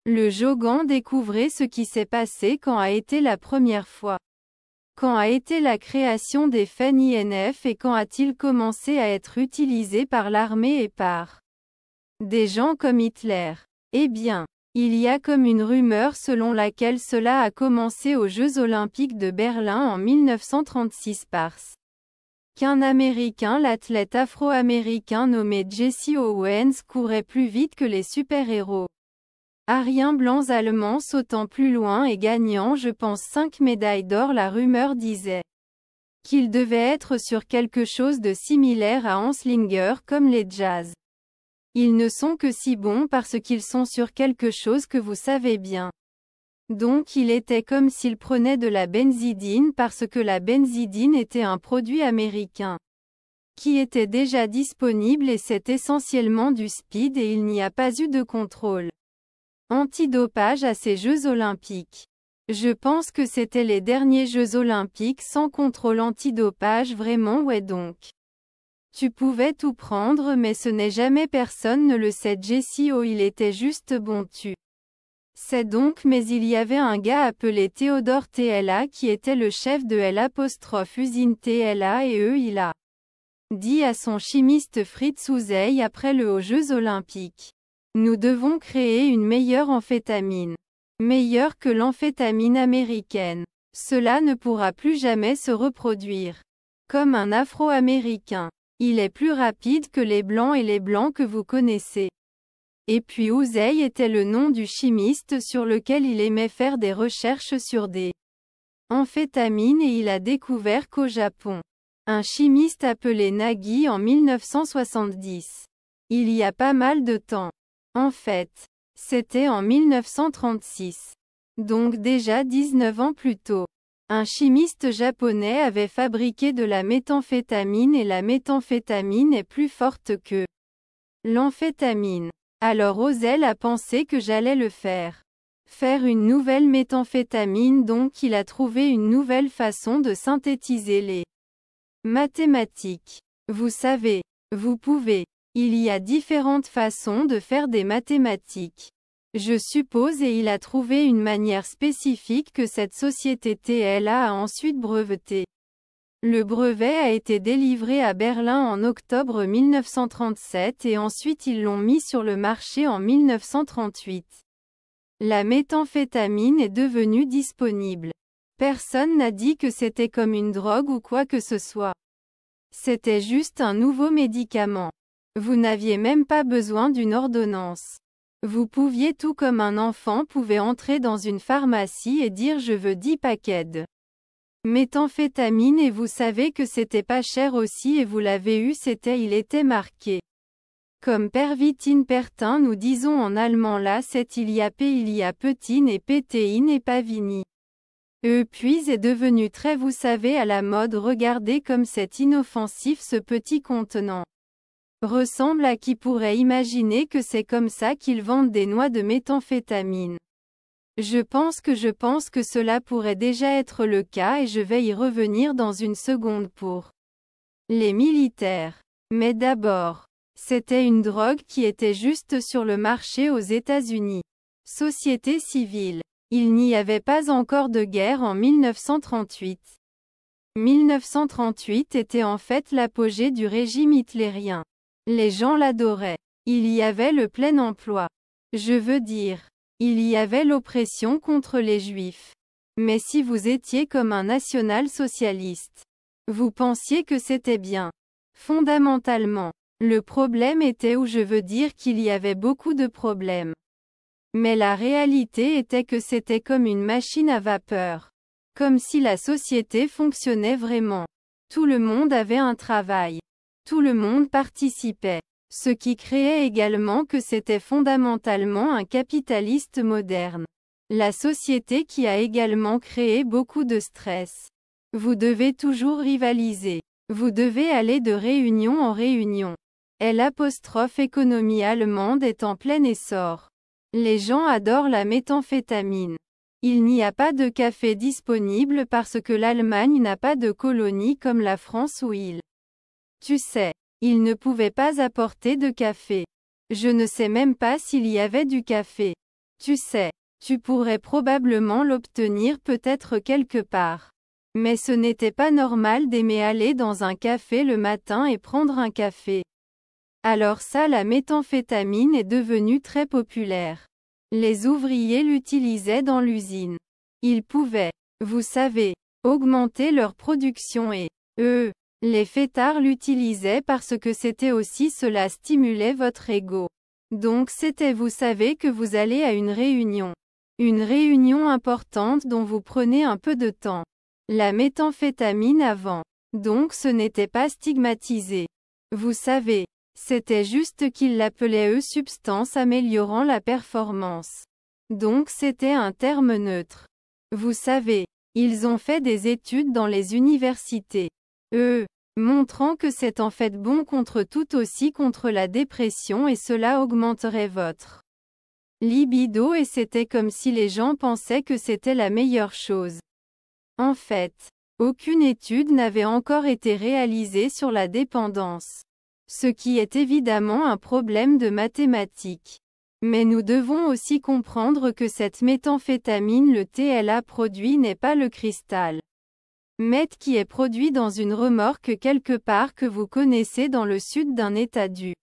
Le Jogan découvrait ce qui s'est passé quand a été la première fois. Quand a été la création des FEN-INF et quand a-t-il commencé à être utilisé par l'armée et par des gens comme Hitler? Eh bien, il y a comme une rumeur selon laquelle cela a commencé aux Jeux Olympiques de Berlin en 1936 parce qu'un Américain, l'athlète afro-américain nommé Jesse Owens, courait plus vite que les super-héros ariens blancs allemands sautant plus loin et gagnant je pense 5 médailles d'or. La rumeur disait qu'il devait être sur quelque chose de similaire à Anslinger comme les Jazz. Ils ne sont que si bons parce qu'ils sont sur quelque chose que vous savez bien. Donc il était comme s'il prenait de la benzidine parce que la benzidine était un produit américain qui était déjà disponible et c'est essentiellement du speed et il n'y a pas eu de contrôle antidopage à ces Jeux Olympiques. Je pense que c'était les derniers Jeux Olympiques sans contrôle antidopage vraiment ouais donc. Tu pouvais tout prendre mais ce n'est jamais personne ne le sait Jesse O il était juste bon tu sais donc mais il y avait un gars appelé Theodore TLA qui était le chef de L'(usine TLA et il a dit à son chimiste Fritz Ouzey après le aux Jeux Olympiques. Nous devons créer une meilleure amphétamine. Meilleure que l'amphétamine américaine. Cela ne pourra plus jamais se reproduire. Comme un Afro-Américain. Il est plus rapide que les Blancs et les Blancs que vous connaissez. Et puis Ouzey était le nom du chimiste sur lequel il aimait faire des recherches sur des amphétamines et il a découvert qu'au Japon, un chimiste appelé Nagi en 1970. Il y a pas mal de temps. En fait, c'était en 1936. Donc déjà 19 ans plus tôt. Un chimiste japonais avait fabriqué de la méthamphétamine et la méthamphétamine est plus forte que l'amphétamine. Alors Ozel a pensé que j'allais le faire. Faire une nouvelle méthamphétamine donc il a trouvé une nouvelle façon de synthétiser les mathématiques. Vous savez, vous pouvez. Il y a différentes façons de faire des mathématiques. Je suppose et il a trouvé une manière spécifique que cette société TLA a ensuite breveté. Le brevet a été délivré à Berlin en octobre 1937 et ensuite ils l'ont mis sur le marché en 1938. La méthamphétamine est devenue disponible. Personne n'a dit que c'était comme une drogue ou quoi que ce soit. C'était juste un nouveau médicament. Vous n'aviez même pas besoin d'une ordonnance. Vous pouviez tout comme un enfant pouvait entrer dans une pharmacie et dire je veux 10 paquets de méthamphétamine et vous savez que c'était pas cher aussi et vous l'avez eu il était marqué. Comme Pervitin nous disons en allemand là c'est il y a petine et pétéine et pavini. Puis est devenu très vous savez à la mode regardez comme c'est inoffensif ce petit contenant. Ressemble à qui pourrait imaginer que c'est comme ça qu'ils vendent des noix de méthamphétamine. Je pense que cela pourrait déjà être le cas et je vais y revenir dans une seconde pour les militaires. Mais d'abord, c'était une drogue qui était juste sur le marché aux États-Unis. Société civile. Il n'y avait pas encore de guerre en 1938. 1938 était en fait l'apogée du régime hitlérien. Les gens l'adoraient. Il y avait le plein emploi. Je veux dire, il y avait l'oppression contre les juifs. Mais si vous étiez comme un national-socialiste, vous pensiez que c'était bien. Fondamentalement, le problème était où je veux dire qu'il y avait beaucoup de problèmes. Mais la réalité était que c'était comme une machine à vapeur. Comme si la société fonctionnait vraiment. Tout le monde avait un travail. Tout le monde participait. Ce qui créait également que c'était fondamentalement un capitaliste moderne. La société qui a également créé beaucoup de stress. Vous devez toujours rivaliser. Vous devez aller de réunion en réunion. L'économie allemande est en plein essor. Les gens adorent la méthamphétamine. Il n'y a pas de café disponible parce que l'Allemagne n'a pas de colonie comme la France où tu sais, ils ne pouvaient pas apporter de café. Je ne sais même pas s'il y avait du café. Tu sais, tu pourrais probablement l'obtenir peut-être quelque part. Mais ce n'était pas normal d'aimer aller dans un café le matin et prendre un café. Alors ça, la méthamphétamine est devenue très populaire. Les ouvriers l'utilisaient dans l'usine. Ils pouvaient, vous savez, augmenter leur production et, les fêtards l'utilisaient parce que c'était aussi cela stimulait votre ego. Donc c'était vous savez que vous allez à une réunion. Une réunion importante dont vous prenez un peu de temps. La méthamphétamine avant. Donc ce n'était pas stigmatisé. Vous savez, c'était juste qu'ils l'appelaient substance améliorant la performance. Donc c'était un terme neutre. Vous savez, ils ont fait des études dans les universités. Montrant que c'est en fait bon contre tout aussi contre la dépression et cela augmenterait votre libido et c'était comme si les gens pensaient que c'était la meilleure chose. En fait, aucune étude n'avait encore été réalisée sur la dépendance. Ce qui est évidemment un problème de mathématiques. Mais nous devons aussi comprendre que cette méthamphétamine le TLA produit n'est pas le cristal. Meth qui est produit dans une remorque quelque part que vous connaissez dans le sud d'un état du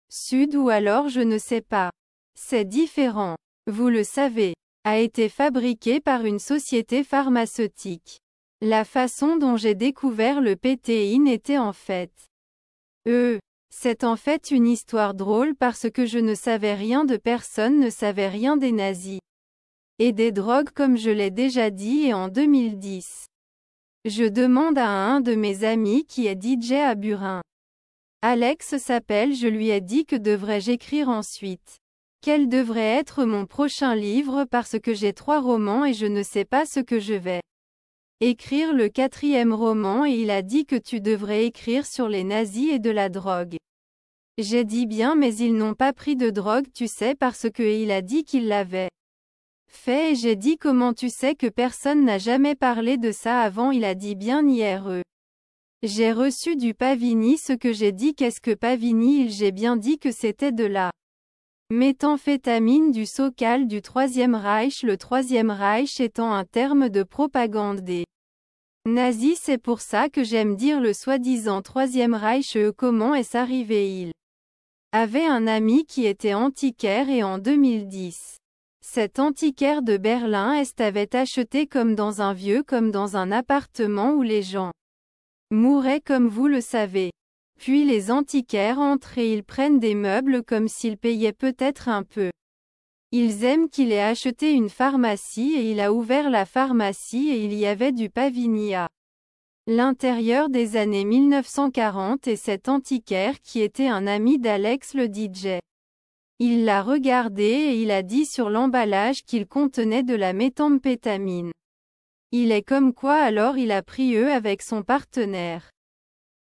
sud ou alors je ne sais pas. C'est différent. Vous le savez. A été fabriqué par une société pharmaceutique. La façon dont j'ai découvert le pétéine était en fait. C'est en fait une histoire drôle parce que je ne savais rien de personne ne savait rien des nazis. Et des drogues comme je l'ai déjà dit et en 2010. Je demande à un de mes amis qui est DJ à Burin. Alex s'appelle, je lui ai dit que devrais-je écrire ensuite. Quel devrait être mon prochain livre parce que j'ai 3 romans et je ne sais pas ce que je vais écrire le 4e roman et il a dit que tu devrais écrire sur les nazis et de la drogue. J'ai dit bien mais ils n'ont pas pris de drogue tu sais parce que il a dit qu'il l'avait fait et j'ai dit comment tu sais que personne n'a jamais parlé de ça avant il a dit bien IRE. J'ai reçu du Pavini ce que j'ai dit qu'est-ce que Pavini j'ai bien dit que c'était de la méthamphétamine du Sokal du Troisième Reich le Troisième Reich étant un terme de propagande des nazis c'est pour ça que j'aime dire le soi-disant Troisième Reich comment est-ce arrivé il avait un ami qui était antiquaire et en 2010. Cet antiquaire de Berlin-Est avait acheté comme dans un appartement où les gens mouraient comme vous le savez. Puis les antiquaires entrent et ils prennent des meubles comme s'ils payaient peut-être un peu. Ils aiment qu'il ait acheté une pharmacie et il a ouvert la pharmacie et il y avait du Pavini à l'intérieur des années 1940 et cet antiquaire qui était un ami d'Alex le DJ. Il l'a regardé et il a dit sur l'emballage qu'il contenait de la méthamphétamine. Il est comme quoi alors il a pris avec son partenaire.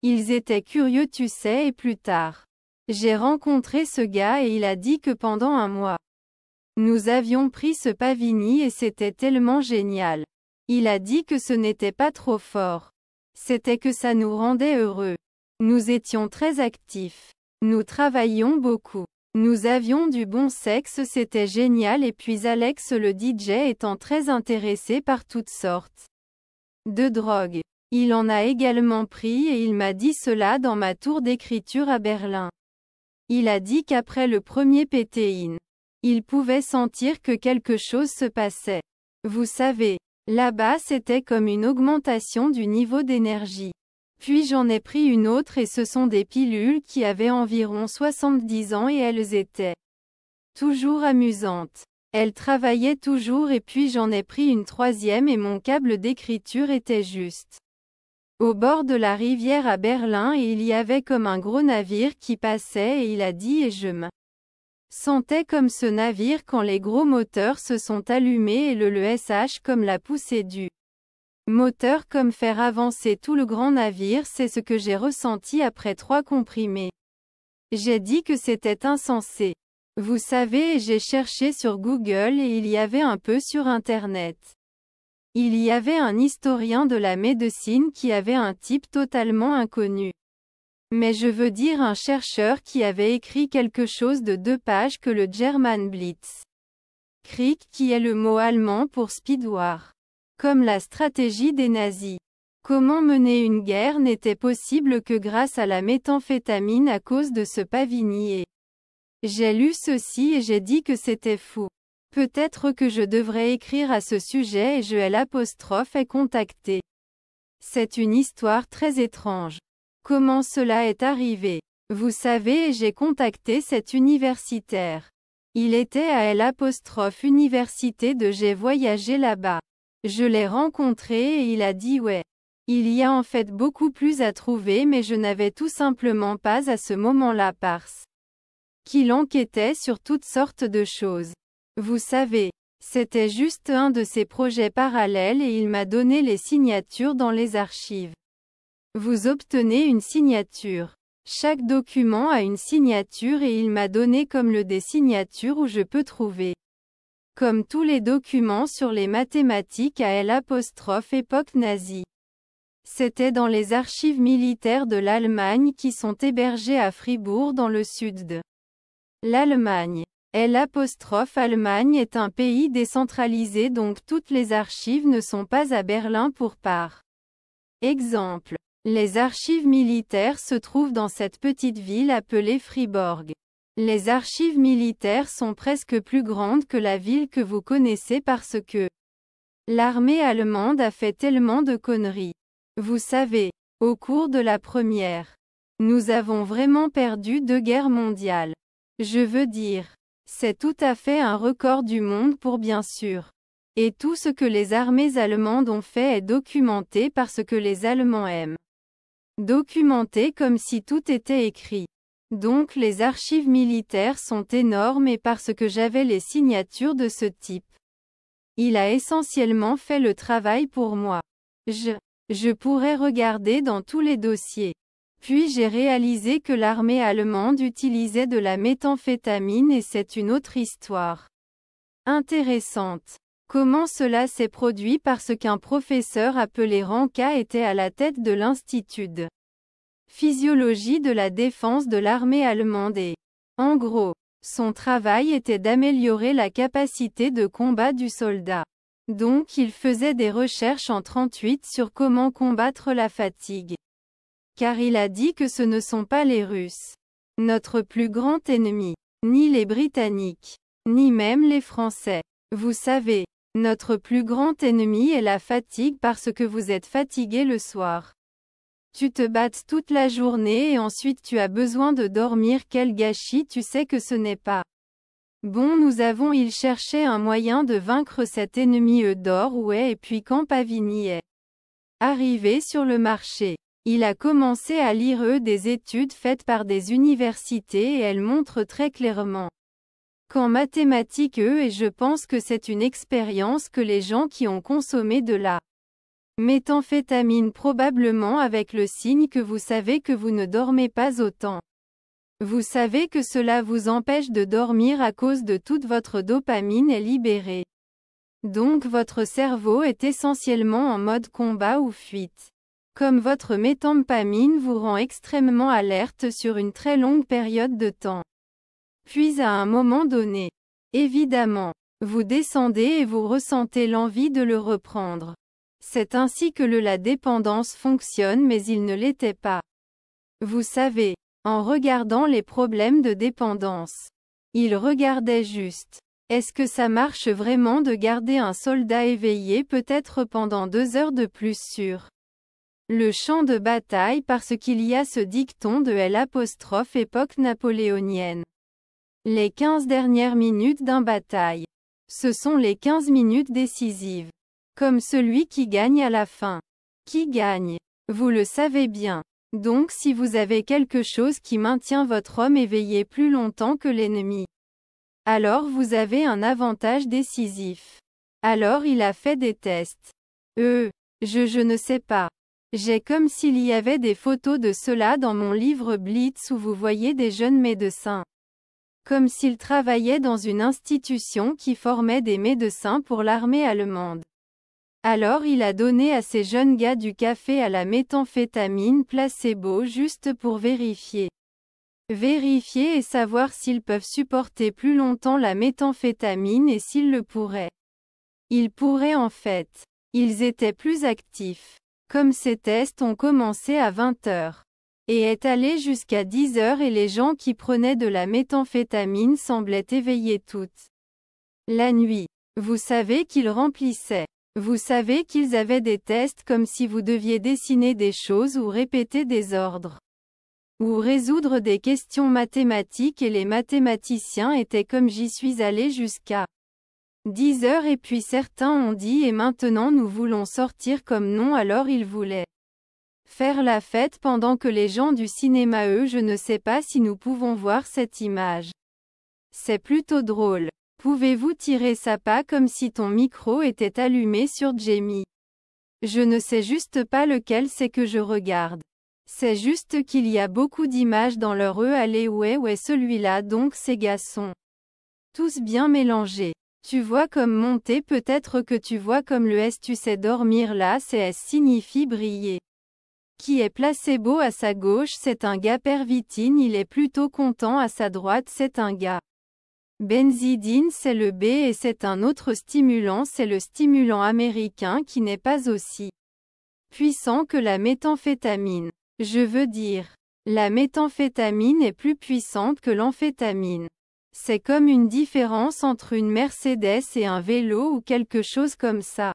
Ils étaient curieux tu sais et plus tard. J'ai rencontré ce gars et il a dit que pendant un mois. Nous avions pris ce Pavini et c'était tellement génial. Il a dit que ce n'était pas trop fort. C'était que ça nous rendait heureux. Nous étions très actifs. Nous travaillions beaucoup. Nous avions du bon sexe c'était génial et puis Alex le DJ étant très intéressé par toutes sortes de drogues. Il en a également pris et il m'a dit cela dans ma tour d'écriture à Berlin. Il a dit qu'après le premier pétéine, il pouvait sentir que quelque chose se passait. Vous savez, là-bas c'était comme une augmentation du niveau d'énergie. Puis j'en ai pris une autre et ce sont des pilules qui avaient environ 70 ans et elles étaient toujours amusantes. Elles travaillaient toujours et puis j'en ai pris une 3e et mon câble d'écriture était juste au bord de la rivière à Berlin et il y avait comme un gros navire qui passait et il a dit et je me sentais comme ce navire quand les gros moteurs se sont allumés et le SH comme la poussée du moteur comme faire avancer tout le grand navire c'est ce que j'ai ressenti après 3 comprimés. J'ai dit que c'était insensé. Vous savez et j'ai cherché sur Google et il y avait un peu sur Internet. Il y avait un historien de la médecine qui avait un type totalement inconnu. Mais je veux dire un chercheur qui avait écrit quelque chose de 2 pages que le German Blitz. Krieg qui est le mot allemand pour speed war. Comme la stratégie des nazis. Comment mener une guerre n'était possible que grâce à la méthamphétamine à cause de ce Pavinier. J'ai lu ceci et j'ai dit que c'était fou. Peut-être que je devrais écrire à ce sujet et je ai contacté. C'est une histoire très étrange. Comment cela est arrivé? Vous savez, j'ai contacté cet universitaire. Il était à L'Université de J'ai voyagé là-bas. Je l'ai rencontré et il a dit ouais. Il y a en fait beaucoup plus à trouver mais je n'avais tout simplement pas à ce moment-là parce qu'il enquêtait sur toutes sortes de choses. Vous savez, c'était juste un de ses projets parallèles et il m'a donné les signatures dans les archives. Vous obtenez une signature. Chaque document a une signature et il m'a donné comme le des signatures où je peux trouver. Comme tous les documents sur les mathématiques à époque nazie. C'était dans les archives militaires de l'Allemagne qui sont hébergées à Fribourg dans le sud de l'Allemagne. L'Allemagne est un pays décentralisé donc toutes les archives ne sont pas à Berlin pour par exemple. Les archives militaires se trouvent dans cette petite ville appelée Fribourg. Les archives militaires sont presque plus grandes que la ville que vous connaissez parce que l'armée allemande a fait tellement de conneries. Vous savez, au cours de la première, nous avons vraiment perdu 2 guerres mondiales. Je veux dire, c'est tout à fait un record du monde pour bien sûr. Et tout ce que les armées allemandes ont fait est documenté parce que les Allemands aiment documenter comme si tout était écrit. Donc les archives militaires sont énormes et parce que j'avais les signatures de ce type. Il a essentiellement fait le travail pour moi. Je pourrais regarder dans tous les dossiers. Puis j'ai réalisé que l'armée allemande utilisait de la méthamphétamine et c'est une autre histoire. Intéressante. Comment cela s'est produit parce qu'un professeur appelé Ranka était à la tête de l'Institut de physiologie de la défense de l'armée allemande et, en gros, son travail était d'améliorer la capacité de combat du soldat. Donc il faisait des recherches en 38 sur comment combattre la fatigue. Car il a dit que ce ne sont pas les Russes, notre plus grand ennemi, ni les Britanniques, ni même les Français. Vous savez, notre plus grand ennemi est la fatigue parce que vous êtes fatigué le soir. Tu te battes toute la journée et ensuite tu as besoin de dormir. Quel gâchis, tu sais que ce n'est pas bon. Il cherchait un moyen de vaincre cet ennemi d'or ouais et puis quand Pavini est arrivé sur le marché, il a commencé à lire des études faites par des universités et elles montrent très clairement qu'en mathématiques et je pense que c'est une expérience que les gens qui ont consommé de la méthamphétamine probablement avec le signe que vous savez que vous ne dormez pas autant. Vous savez que cela vous empêche de dormir à cause de toute votre dopamine est libérée. Donc votre cerveau est essentiellement en mode combat ou fuite. Comme votre méthamphétamine vous rend extrêmement alerte sur une très longue période de temps. Puis à un moment donné, évidemment, vous descendez et vous ressentez l'envie de le reprendre. C'est ainsi que la dépendance fonctionne mais il ne l'était pas. Vous savez, en regardant les problèmes de dépendance, il regardait juste. Est-ce que ça marche vraiment de garder un soldat éveillé peut-être pendant 2 heures de plus sur le champ de bataille parce qu'il y a ce dicton de époque napoléonienne. Les 15 dernières minutes d'un bataille. Ce sont les 15 minutes décisives. Comme celui qui gagne à la fin. Qui gagne? Vous le savez bien. Donc si vous avez quelque chose qui maintient votre homme éveillé plus longtemps que l'ennemi, alors vous avez un avantage décisif. Alors il a fait des tests. Je ne sais pas. J'ai comme s'il y avait des photos de cela dans mon livre Blitz où vous voyez des jeunes médecins. Comme s'ils travaillaient dans une institution qui formait des médecins pour l'armée allemande. Alors il a donné à ces jeunes gars du café à la méthamphétamine placebo juste pour vérifier. Vérifier et savoir s'ils peuvent supporter plus longtemps la méthamphétamine et s'ils le pourraient. Ils pourraient en fait. Ils étaient plus actifs. Comme ces tests ont commencé à 20 heures. Et est allé jusqu'à 10 heures et les gens qui prenaient de la méthamphétamine semblaient éveillés toute la nuit. Vous savez qu'ils remplissaient. Vous savez qu'ils avaient des tests comme si vous deviez dessiner des choses ou répéter des ordres. Ou résoudre des questions mathématiques et les mathématiciens étaient comme j'y suis allé jusqu'à 10 heures et puis certains ont dit et maintenant nous voulons sortir comme non alors ils voulaient faire la fête pendant que les gens du cinéma je ne sais pas si nous pouvons voir cette image. C'est plutôt drôle. Pouvez-vous tirer ça pas comme si ton micro était allumé sur Jamie? Je ne sais juste pas lequel c'est que je regarde. C'est juste qu'il y a beaucoup d'images dans leur allez ouais celui-là donc ces gars sont tous bien mélangés. Tu vois comme monter peut-être que tu vois comme le S tu sais dormir là c'est S signifie briller. Qui est placebo à sa gauche c'est un gars pervitine il est plutôt content à sa droite c'est un gars. Benzidine c'est le B et c'est un autre stimulant c'est le stimulant américain qui n'est pas aussi puissant que la méthamphétamine. Je veux dire, la méthamphétamine est plus puissante que l'amphétamine. C'est comme une différence entre une Mercedes et un vélo ou quelque chose comme ça.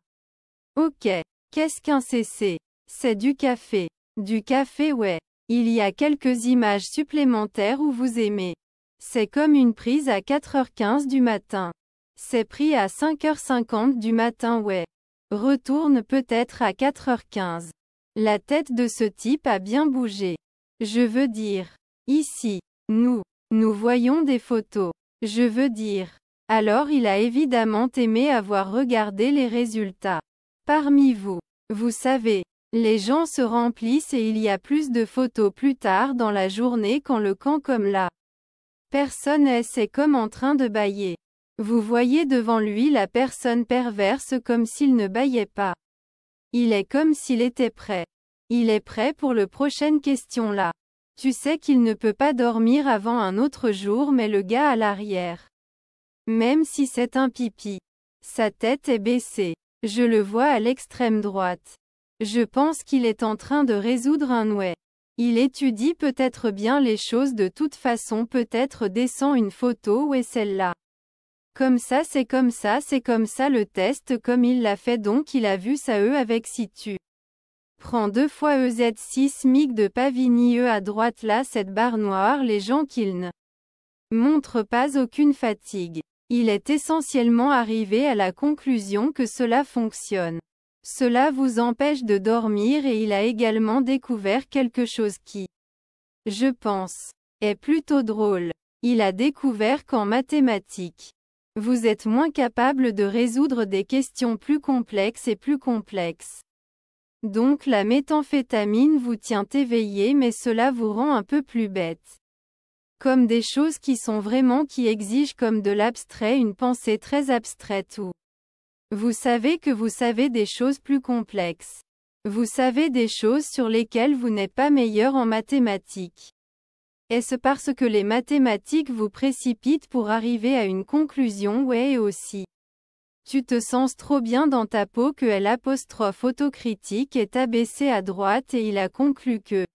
Ok. Qu'est-ce qu'un CC? C'est du café. Du café ouais. Il y a quelques images supplémentaires où vous aimez. C'est comme une prise à 4h15 du matin. C'est pris à 5h50 du matin ouais. Retourne peut-être à 4h15. La tête de ce type a bien bougé. Je veux dire. Ici. Nous voyons des photos. Je veux dire. Alors il a évidemment aimé avoir regardé les résultats. Parmi vous. Vous savez. Les gens se remplissent et il y a plus de photos plus tard dans la journée quand le camp comme là. Personne est comme en train de bâiller. Vous voyez devant lui la personne perverse comme s'il ne bâillait pas. Il est comme s'il était prêt. Il est prêt pour le prochaine question là. Tu sais qu'il ne peut pas dormir avant un autre jour mais le gars à l'arrière. Même si c'est un pipi. Sa tête est baissée. Je le vois à l'extrême droite. Je pense qu'il est en train de résoudre un ouais. Il étudie peut-être bien les choses de toute façon peut-être descend une photo ouais celle-là. Comme ça c'est comme ça le test comme il l'a fait donc il a vu ça avec si tu prends 2 fois EZ6 mig de Pavini à droite là cette barre noire les gens qu'il ne montre pas aucune fatigue. Il est essentiellement arrivé à la conclusion que cela fonctionne. Cela vous empêche de dormir et il a également découvert quelque chose qui, je pense, est plutôt drôle. Il a découvert qu'en mathématiques, vous êtes moins capable de résoudre des questions plus complexes et plus complexes. Donc la méthamphétamine vous tient éveillé mais cela vous rend un peu plus bête. Comme des choses qui sont vraiment qui exigent comme de l'abstrait une pensée très abstraite ou vous savez que vous savez des choses plus complexes. Vous savez des choses sur lesquelles vous n'êtes pas meilleur en mathématiques. Est-ce parce que les mathématiques vous précipitent pour arriver à une conclusion ouais et aussi. Tu te sens trop bien dans ta peau que l'apostrophe autocritique est abaissée à droite et il a conclu que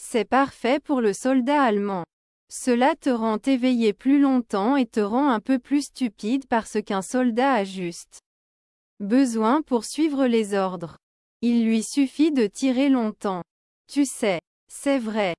c'est parfait pour le soldat allemand. Cela te rend éveillé plus longtemps et te rend un peu plus stupide parce qu'un soldat a juste besoin pour suivre les ordres. Il lui suffit de tirer longtemps. Tu sais, c'est vrai.